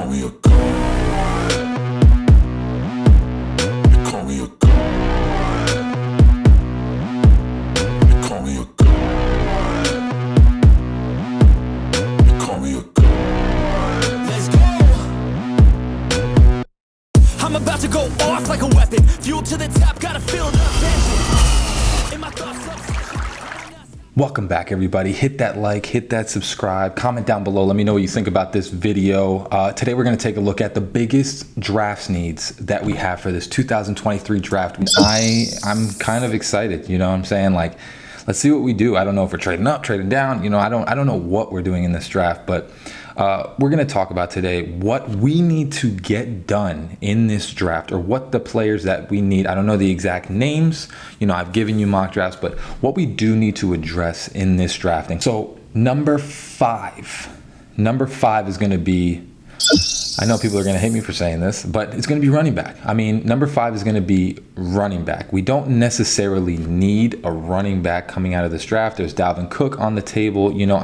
me a god. They call me a god. They call me a god. They call me a god. Let's go. I'm about to go off like a weapon. Fuel to the top, gotta feel the vengeance. In my thoughts. Welcome back, everybody. Hit that like, hit that subscribe, comment down below. Let me know what you think about this video. Today, we're going to take a look at the biggest draft needs that we have for this 2023 draft. I'm kind of excited. You know what I'm saying? Like, let's see what we do. I don't know if we're trading up, trading down. You know, I don't know what we're doing in this draft, but we're going to talk about today what we need to get done in this draft, or what the players that we need. I don't know the exact names. You know, I've given you mock drafts, but what we do need to address in this drafting. So number five is going to be, I know people are going to hate me for saying this, but it's going to be running back. I mean, number 5 is going to be running back. We don't necessarily need a running back coming out of this draft. There's Dalvin Cook on the table. You know,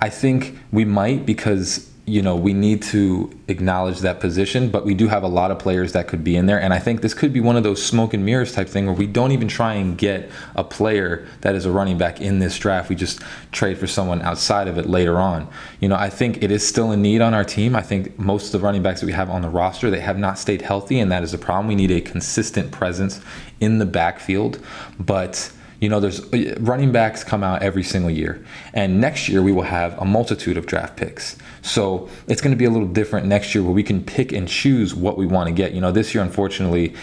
I think we might, because, you know, we need to acknowledge that position, but we do have a lot of players that could be in there. And I think this could be one of those smoke and mirrors type thing where we don't even try and get a player that is a running back in this draft. We just trade for someone outside of it later on. You know, I think it is still a need on our team. I think most of the running backs that we have on the roster, they have not stayed healthy, and that is a problem. We need a consistent presence in the backfield. But you know, there's running backs come out every single year, and next year we will have a multitude of draft picks. So it's going to be a little different next year, where we can pick and choose what we want to get. You know, this year, unfortunately,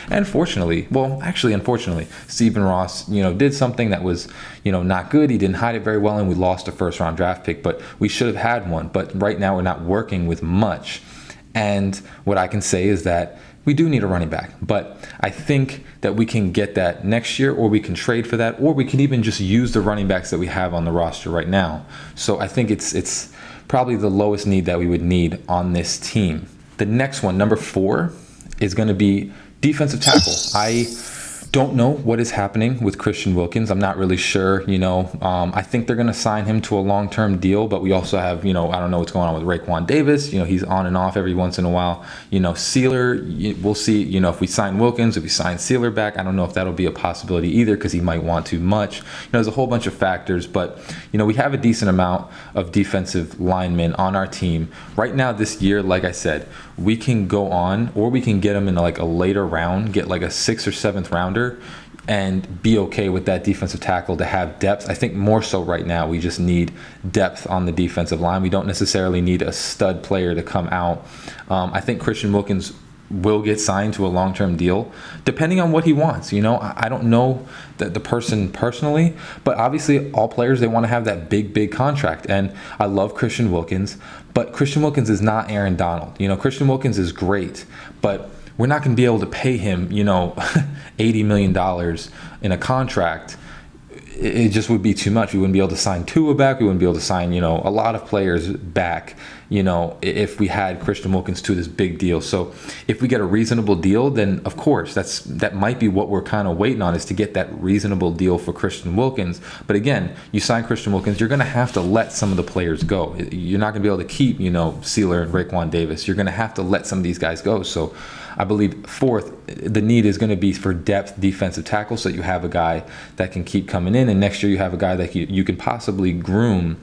Stephen Ross, you know, did something that was, you know, not good. He didn't hide it very well, and we lost a first round draft pick, but we should have had one. But right now we're not working with much. And what I can say is that we do need a running back, but I think that we can get that next year, or we can trade for that, or we can even just use the running backs that we have on the roster right now. So I think it's probably the lowest need that we would need on this team. The next one, number 4, is going to be defensive tackle. I don't know what is happening with Christian Wilkins. I'm not really sure. You know, I think they're going to sign him to a long-term deal, but we also have, you know, I don't know what's going on with Raekwon Davis. You know, he's on and off every once in a while. You know, Sealer, we'll see, you know, if we sign Wilkins, if we sign Sealer back, I don't know if that'll be a possibility either, because he might want too much. You know, there's a whole bunch of factors, but, you know, we have a decent amount of defensive linemen on our team. Right now, this year, like I said, we can go on, or we can get them in like a later round, get like a 6th or 7th rounder, and be okay with that defensive tackle to have depth. I think more so right now, we just need depth on the defensive line. We don't necessarily need a stud player to come out. I think Christian Wilkins will get signed to a long-term deal, depending on what he wants. You know, I don't know the person personally, but obviously all players, they want to have that big contract. And I love Christian Wilkins, but Christian Wilkins is not Aaron Donald. You know, Christian Wilkins is great, but we're not going to be able to pay him, you know, $80 million in a contract. It just would be too much. We wouldn't be able to sign Tua back. We wouldn't be able to sign, you know, a lot of players back, you know, if we had Christian Wilkins to this big deal. So if we get a reasonable deal, then of course that might be what we're kind of waiting on, is to get that reasonable deal for Christian Wilkins. But again, you sign Christian Wilkins, you're going to have to let some of the players go. You're not going to be able to keep, you know, Sealer and Raekwon Davis. You're going to have to let some of these guys go. So I believe 4th, the need is going to be for depth defensive tackle, so that you have a guy that can keep coming in, and next year you have a guy that you can possibly groom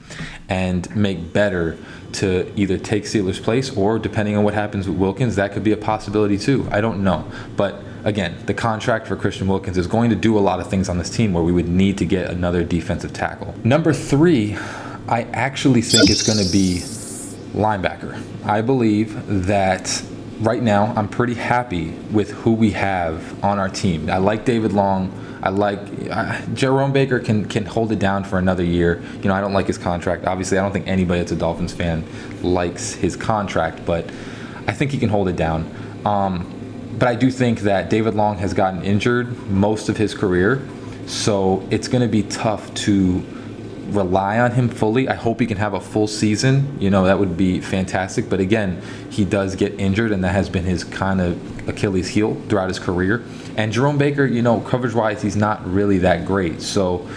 and make better to either take Sealer's place, or depending on what happens with Wilkins, that could be a possibility too. I don't know. But again, the contract for Christian Wilkins is going to do a lot of things on this team where we would need to get another defensive tackle. Number 3, I actually think it's going to be linebacker. I believe that right now, I'm pretty happy with who we have on our team. I like David Long. I like Jerome Baker can hold it down for another year. You know, I don't like his contract. Obviously, I don't think anybody that's a Dolphins fan likes his contract, but I think he can hold it down. But I do think that David Long has gotten injured most of his career, so it's going to be tough to rely on him fully. I hope he can have a full season. You know, that would be fantastic. But again, he does get injured, and that has been his kind of Achilles heel throughout his career. And Jerome Baker, you know, coverage-wise, he's not really that great. So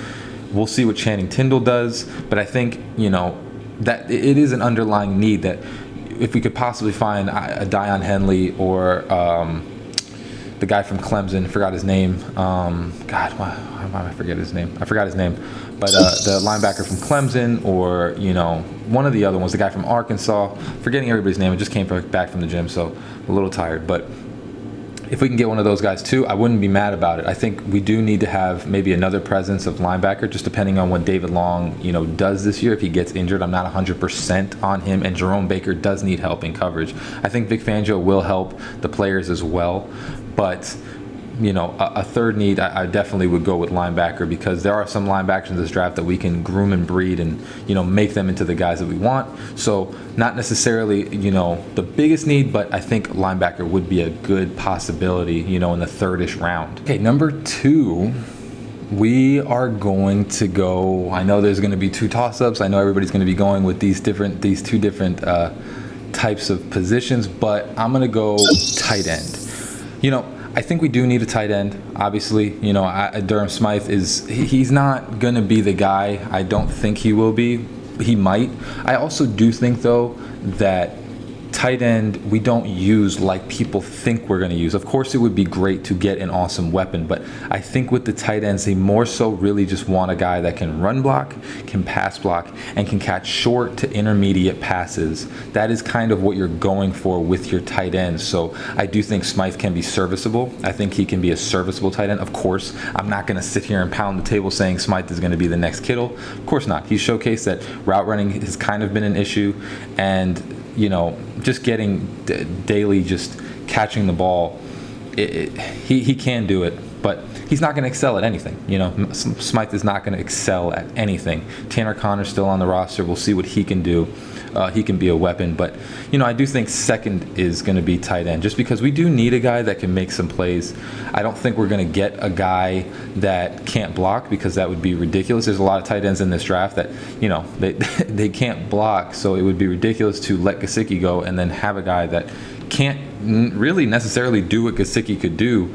we'll see what Channing Tindall does. But I think, you know, that it is an underlying need that if we could possibly find a Dion Henley or the guy from Clemson, forgot his name. God, why am I forget his name? I forgot his name. But the linebacker from Clemson, or one of the other ones, the guy from Arkansas. Forgetting everybody's name. I just came back from the gym, so a little tired. But if we can get one of those guys too, I wouldn't be mad about it. I think we do need to have maybe another presence of linebacker, just depending on what David Long, does this year. If he gets injured, I'm not 100% on him, and Jerome Baker does need help in coverage. I think Vic Fangio will help the players as well, but a third need, I definitely would go with linebacker, because there are some linebackers in this draft that we can groom and breed and, make them into the guys that we want. So not necessarily, the biggest need, but I think linebacker would be a good possibility, in the third-ish round. Okay, number 2, we are going to go, I know there's going to be 2 toss-ups. I know everybody's going to be going with these two different types of positions, but I'm going to go tight end. I think we do need a tight end. Obviously, Durham Smythe he's not going to be the guy. I don't think he will be. He might. I also do think, though, that tight end we don't use like people think we're going to use. Of course, it would be great to get an awesome weapon, but I think with the tight ends, they more so really just want a guy that can run block, can pass block, and can catch short to intermediate passes. That is kind of what you're going for with your tight ends. So I do think Smythe can be serviceable. I think he can be a serviceable tight end. Of course, I'm not going to sit here and pound the table saying Smythe is going to be the next Kittle. Of course not. He's showcased that route running has kind of been an issue, and just getting daily, just catching the ball, he can do it, but he's not going to excel at anything. Smythe is not going to excel at anything. Tanner Connor's still on the roster. We'll see what he can do. He can be a weapon, but I do think second is going to be tight end, just because we do need a guy that can make some plays. I don't think we're going to get a guy that can't block, because that would be ridiculous. There's a lot of tight ends in this draft that they can't block, so it would be ridiculous to let Gesicki go and then have a guy that can't really necessarily do what Gesicki could do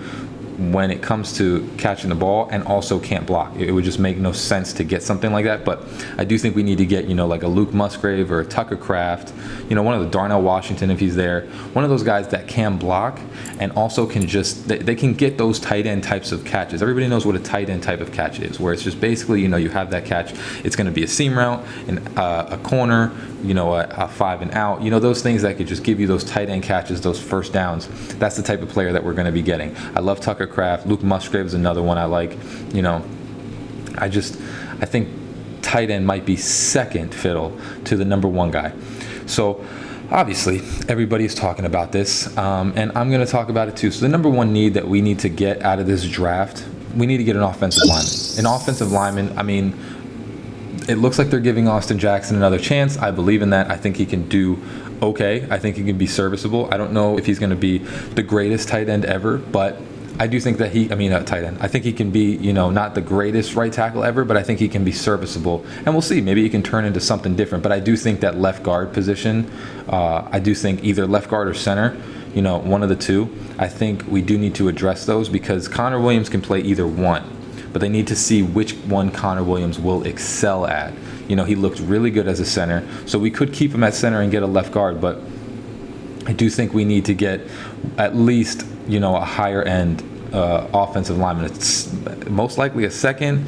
when it comes to catching the ball, and also can't block. It would just make no sense to get something like that. But I do think we need to get, like a Luke Musgrave or a Tucker Kraft, one of the Darnell Washington if he's there, one of those guys that can block and also can they can get those tight end types of catches. Everybody knows what a tight end type of catch is, where it's just basically, you have that catch. It's going to be a seam route, and a corner, a 5 and out, those things that could just give you those tight end catches, those first downs. That's the type of player that we're going to be getting. I love Tucker Kraft. Luke Musgrave is another one I like. I think tight end might be second fiddle to the number 1 guy. So obviously everybody's talking about this, and I'm going to talk about it too. So the number 1 need that we need to get out of this draft, we need to get an offensive lineman. An offensive lineman, I mean, it looks like they're giving Austin Jackson another chance. I believe in that. I think he can do okay. I think he can be serviceable. I don't know if he's going to be the greatest tight end ever, but I do think that tight end. I think he can be, not the greatest right tackle ever, but I think he can be serviceable. And we'll see. Maybe he can turn into something different. But I do think that left guard position, I do think either left guard or center, one of the two, I think we do need to address those, because Connor Williams can play either one. But they need to see which one Connor Williams will excel at. He looked really good as a center. So we could keep him at center and get a left guard, but I do think we need to get at least, a higher end offensive lineman. It's most likely a second.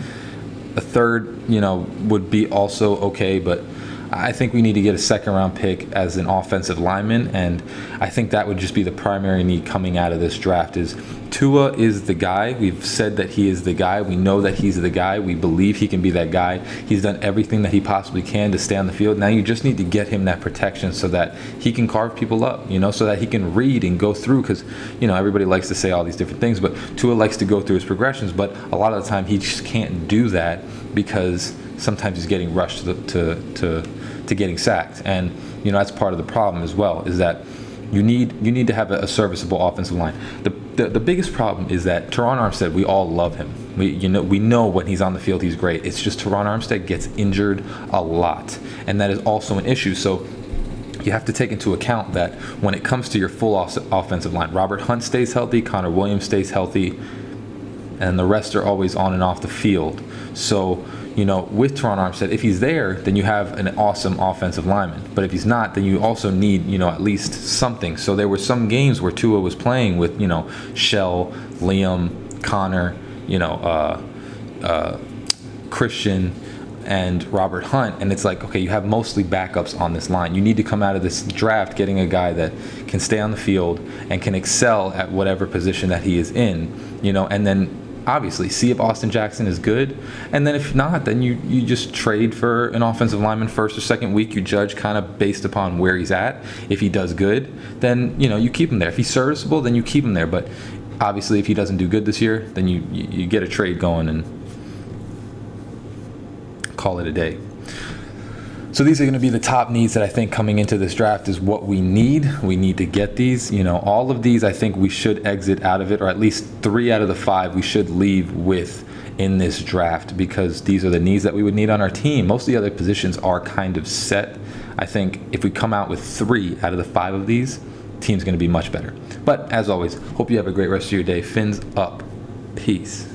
A third, would be also okay, but I think we need to get a second round pick as an offensive lineman, and I think that would just be the primary need coming out of this draft. Is Tua is the guy. We've said that he is the guy. We know that he's the guy. We believe he can be that guy. He's done everything that he possibly can to stay on the field. Now you just need to get him that protection so that he can carve people up, so that he can read and go through, because, everybody likes to say all these different things, but Tua likes to go through his progressions, but a lot of the time he just can't do that, because sometimes he's getting rushed to getting sacked. And, that's part of the problem as well, is that you need to have a serviceable offensive line. The biggest problem is that Teron Armstead, we all love him. We know when he's on the field he's great. It's just Teron Armstead gets injured a lot, and that is also an issue. So you have to take into account that when it comes to your full offensive line, Robert Hunt stays healthy, Connor Williams stays healthy, and the rest are always on and off the field. So with Teron Armstead, if he's there, then you have an awesome offensive lineman. But if he's not, then you also need, at least something. So there were some games where Tua was playing with, Shell, Liam, Connor, Christian, and Robert Hunt, and it's like, okay, you have mostly backups on this line. You need to come out of this draft getting a guy that can stay on the field and can excel at whatever position that he is in, and then obviously see if Austin Jackson is good, and then if not, then you just trade for an offensive lineman first or second week. You judge kind of based upon where he's at. If he does good, then you keep him there. If he's serviceable, then you keep him there. But obviously if he doesn't do good this year, then you get a trade going and call it a day. So these are going to be the top needs that I think coming into this draft is what we need. We need to get these. All of these I think we should exit out of it, or at least 3 out of the 5 we should leave with in this draft, because these are the needs that we would need on our team. Most of the other positions are kind of set. I think if we come out with 3 out of the 5 of these, team's going to be much better. But as always, hope you have a great rest of your day. Fins up. Peace.